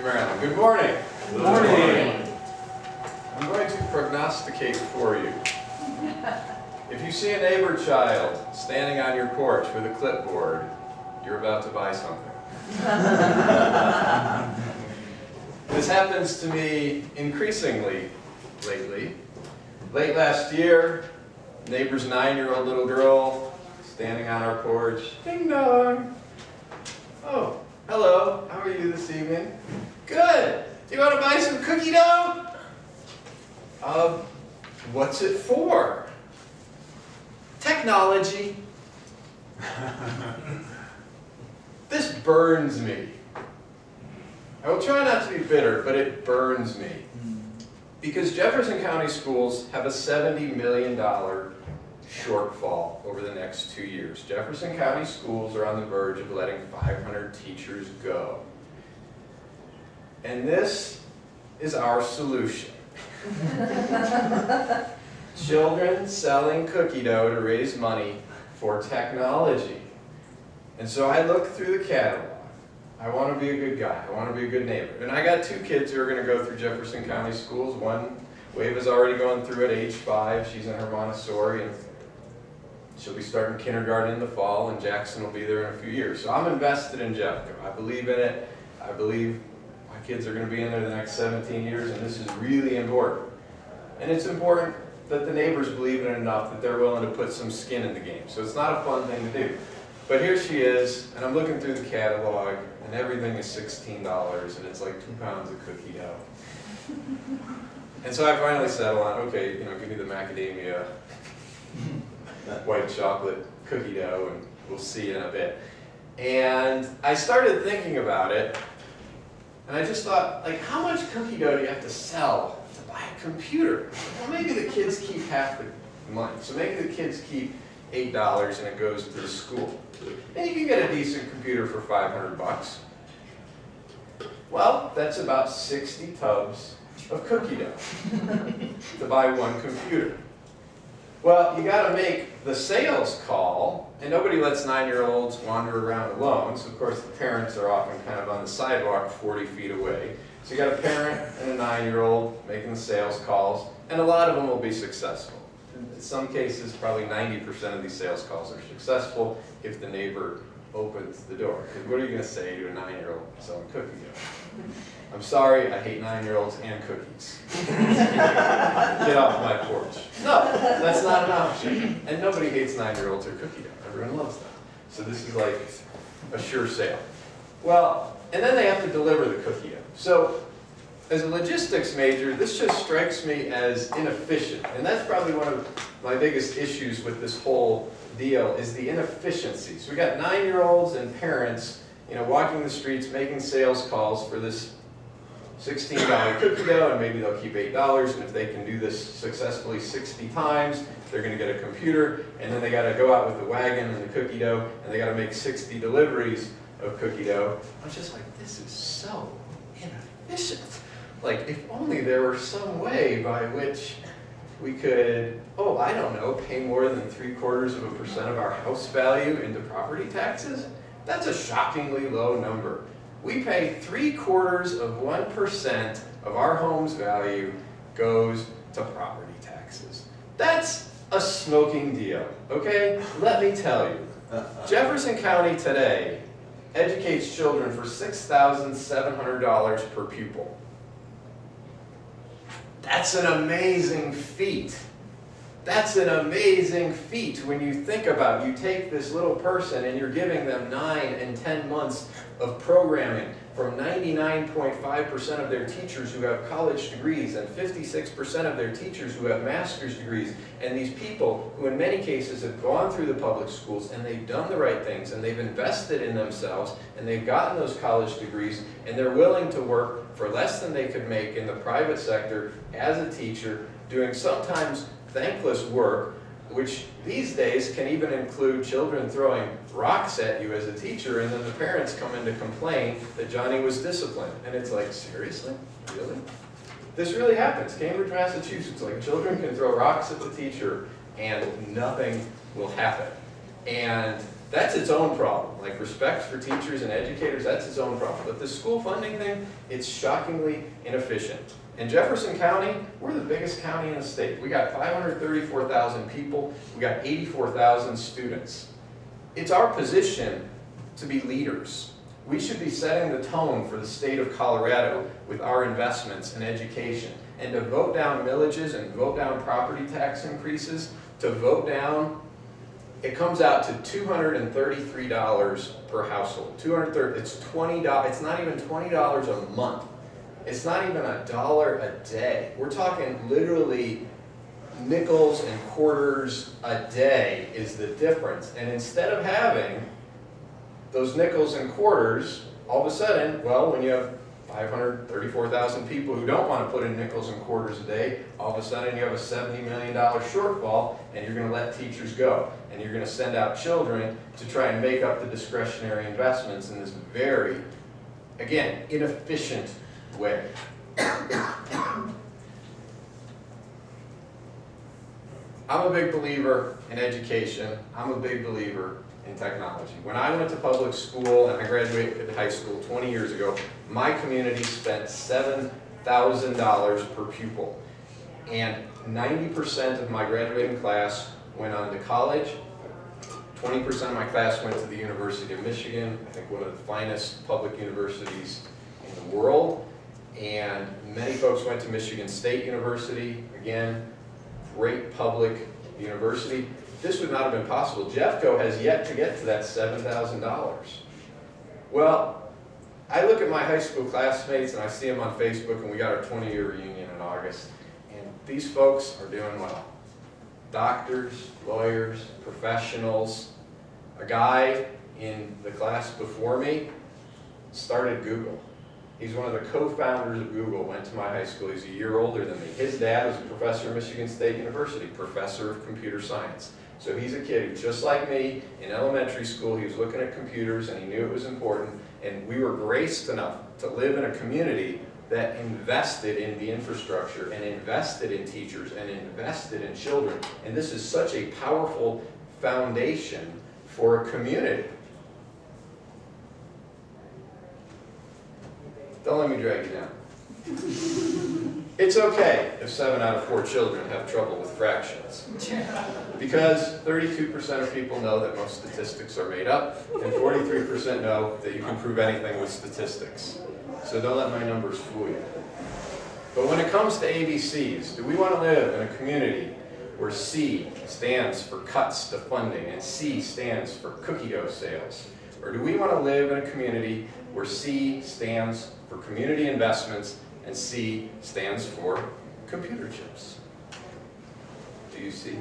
you, Marilyn. Good morning. Good morning. I'm going to prognosticate for you. If you see a neighbor child standing on your porch with a clipboard, you're about to buy something. This happens to me increasingly lately. Late last year, neighbor's 9-year-old little girl standing on our porch. Ding dong. Oh, hello. How are you this evening? Good. Do you want to buy some cookie dough? What's it for? Technology. This burns me. I will try not to be bitter, but it burns me. Because Jefferson County schools have a $70 million shortfall over the next 2 years. Jefferson County schools are on the verge of letting 500 teachers go. And this is our solution. Children selling cookie dough to raise money for technology. And so I look through the catalog. I want to be a good guy. I want to be a good neighbor. And I got 2 kids who are going to go through Jefferson County schools. One, Wave has already gone through at age 5. She's in her Montessori, and she'll be starting kindergarten in the fall, and Jackson will be there in a few years. So I'm invested in Jeffco. I believe in it. I believe my kids are going to be in there the next 17 years, and this is really important. And it's important that the neighbors believe in it enough that they're willing to put some skin in the game. So it's not a fun thing to do. But here she is, and I'm looking through the catalog, and everything is $16, and it's like 2 pounds of cookie dough. And so I finally settle on, okay, give me the macadamia white chocolate cookie dough, and we'll see in a bit. And I started thinking about it, and I just thought, like, how much cookie dough do you have to sell to buy a computer? Well, maybe the kids keep half the money. So maybe the kids keep $8 and it goes to the school. And you can get a decent computer for 500 bucks. Well, that's about 60 tubs of cookie dough to buy 1 computer. Well, you got to make the sales call, and nobody lets 9-year-olds wander around alone, so of course the parents are often kind of on the sidewalk 40 feet away. So you got a parent and a 9-year-old making the sales calls, and a lot of them will be successful. In some cases, probably 90% of these sales calls are successful if the neighbor opens the door. Because what are you going to say to a 9-year-old selling cookie dough? I'm sorry, I hate 9-year-olds and cookies. Get off my porch. No, that's not an option. And nobody hates 9-year-olds or cookie dough. Everyone loves them. So this is like a sure sale. Well, and then they have to deliver the cookie dough. So as a logistics major, this just strikes me as inefficient. And that's probably one of my biggest issues with this whole deal is the inefficiency. So we got 9-year-olds and parents, walking the streets, making sales calls for this $16 cookie dough, and maybe they'll keep $8, and if they can do this successfully 60 times, they're going to get a computer, and then they got to go out with the wagon and the cookie dough, and they got to make 60 deliveries of cookie dough. I was just like, this is so inefficient. Like, if only there were some way by which we could, I don't know, pay more than 0.75% of our house value into property taxes? That's a shockingly low number. We pay 0.75% of our home's value goes to property taxes. That's a smoking deal, okay? Let me tell you. Jefferson County today educates children for $6,700 per pupil. That's an amazing feat. That's an amazing feat when you think about, you take this little person and you're giving them 9 and 10 months of programming from 99.5% of their teachers who have college degrees and 56% of their teachers who have master's degrees, and these people who in many cases have gone through the public schools and they've done the right things and they've invested in themselves and they've gotten those college degrees and they're willing to work for less than they could make in the private sector as a teacher, doing sometimes thankless work, which these days can even include children throwing rocks at you as a teacher, and then the parents come in to complain that Johnny was disciplined. And it's like, seriously? Really? This really happens. Cambridge, Massachusetts, like children can throw rocks at the teacher and nothing will happen. And That's its own problem. Like respect for teachers and educators, that's its own problem. But the school funding thing, it's shockingly inefficient. In Jefferson County, we're the biggest county in the state. We got 534,000 people. We got 84,000 students. It's our position to be leaders. We should be setting the tone for the state of Colorado with our investments in education. And to vote down millages and vote down property tax increases, to vote down, it comes out to $233 per household. It's $20. It's not even $20 a month. It's not even $1 a day. We're talking literally nickels and quarters a day is the difference. And instead of having those nickels and quarters, all of a sudden, well, when you have 534,000 people who don't want to put in nickels and quarters a day, all of a sudden you have a $70 million shortfall, and you're going to let teachers go. And you're going to send out children to try and make up the discretionary investments in this very, again, inefficient way. I'm a big believer in education. I'm a big believer in technology. When I went to public school and I graduated high school 20 years ago, my community spent $7,000 per pupil. And 90% of my graduating class went on to college. 20% of my class went to the University of Michigan, I think one of the finest public universities in the world. And many folks went to Michigan State University, again, great public university. This would not have been possible. Jeffco has yet to get to that $7,000. Well, I look at my high school classmates and I see them on Facebook, and we got our 20-year reunion in August, and these folks are doing well. Doctors, lawyers, professionals. A guy in the class before me started Google. He's one of the co-founders of Google, went to my high school. He's a year older than me. His dad was a professor at Michigan State University, professor of computer science. So he's a kid who, just like me, in elementary school, he was looking at computers and he knew it was important. And we were graced enough to live in a community that invested in the infrastructure and invested in teachers and invested in children. And this is such a powerful foundation for a community. Don't let me drag you down. It's okay if 7 out of 4 children have trouble with fractions. Because 32% of people know that most statistics are made up, and 43% know that you can prove anything with statistics. So don't let my numbers fool you. But when it comes to ABCs, do we want to live in a community where C stands for cuts to funding and C stands for cookie dough sales? Or do we want to live in a community where C stands for community investments and C stands for computer chips? Do you see?